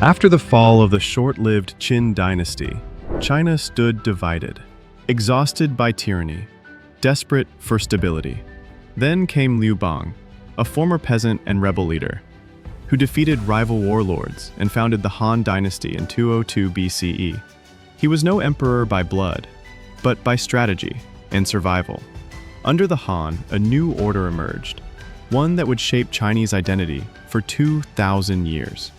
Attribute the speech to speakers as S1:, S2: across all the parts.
S1: After the fall of the short-lived Qin dynasty, China stood divided, exhausted by tyranny, desperate for stability. Then came Liu Bang, a former peasant and rebel leader, who defeated rival warlords and founded the Han dynasty in 202 BCE. He was no emperor by blood, but by strategy and survival. Under the Han, a new order emerged, one that would shape Chinese identity for 2,000 years.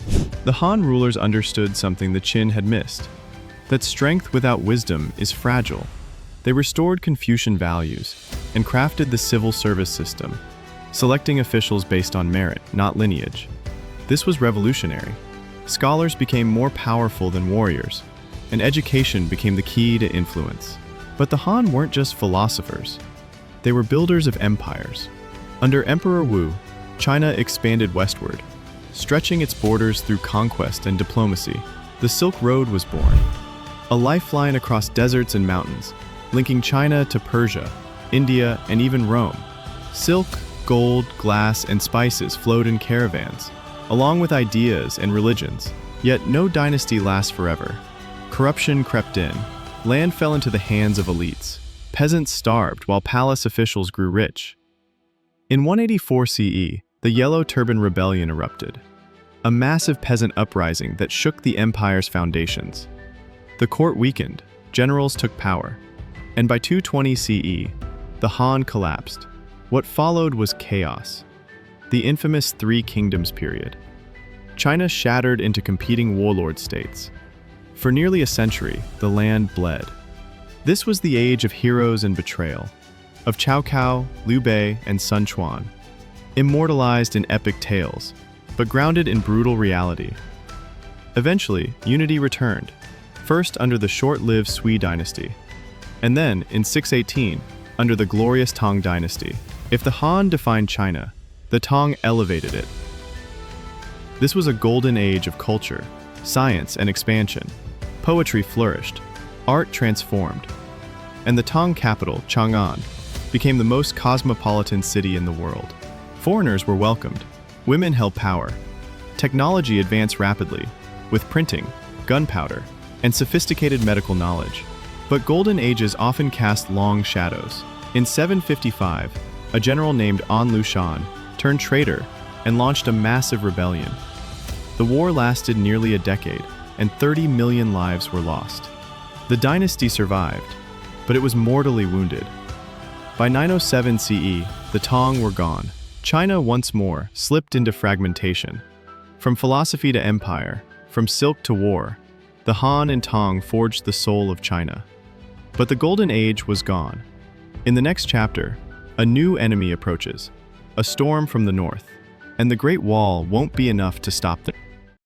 S1: The Han rulers understood something the Qin had missed, that strength without wisdom is fragile. They restored Confucian values and crafted the civil service system, selecting officials based on merit, not lineage. This was revolutionary. Scholars became more powerful than warriors, and education became the key to influence. But the Han weren't just philosophers. They were builders of empires. Under Emperor Wu, China expanded westward, stretching its borders through conquest and diplomacy. The Silk Road was born, a lifeline across deserts and mountains, linking China to Persia, India, and even Rome. Silk, gold, glass, and spices flowed in caravans, along with ideas and religions. Yet no dynasty lasts forever. Corruption crept in. Land fell into the hands of elites. Peasants starved while palace officials grew rich. In 184 CE, the Yellow Turban Rebellion erupted, a massive peasant uprising that shook the empire's foundations. The court weakened, generals took power, and by 220 CE, the Han collapsed. What followed was chaos, the infamous Three Kingdoms period. China shattered into competing warlord states. For nearly a century, the land bled. This was the age of heroes and betrayal, of Cao Cao, Liu Bei, and Sun Quan, immortalized in epic tales, but grounded in brutal reality. Eventually, unity returned, first under the short-lived Sui dynasty, and then, in 618, under the glorious Tang dynasty. If the Han defined China, the Tang elevated it. This was a golden age of culture, science, and expansion. Poetry flourished, art transformed, and the Tang capital, Chang'an, became the most cosmopolitan city in the world. Foreigners were welcomed, women held power, technology advanced rapidly, with printing, gunpowder, and sophisticated medical knowledge. But golden ages often cast long shadows. In 755, a general named Lushan turned traitor and launched a massive rebellion. The war lasted nearly a decade, and 30 million lives were lost. The dynasty survived, but it was mortally wounded. By 907 CE, the Tang were gone. China once more slipped into fragmentation. From philosophy to empire, from silk to war, the Han and Tang forged the soul of China. But the Golden Age was gone. In the next chapter, a new enemy approaches, a storm from the north, and the Great Wall won't be enough to stop them.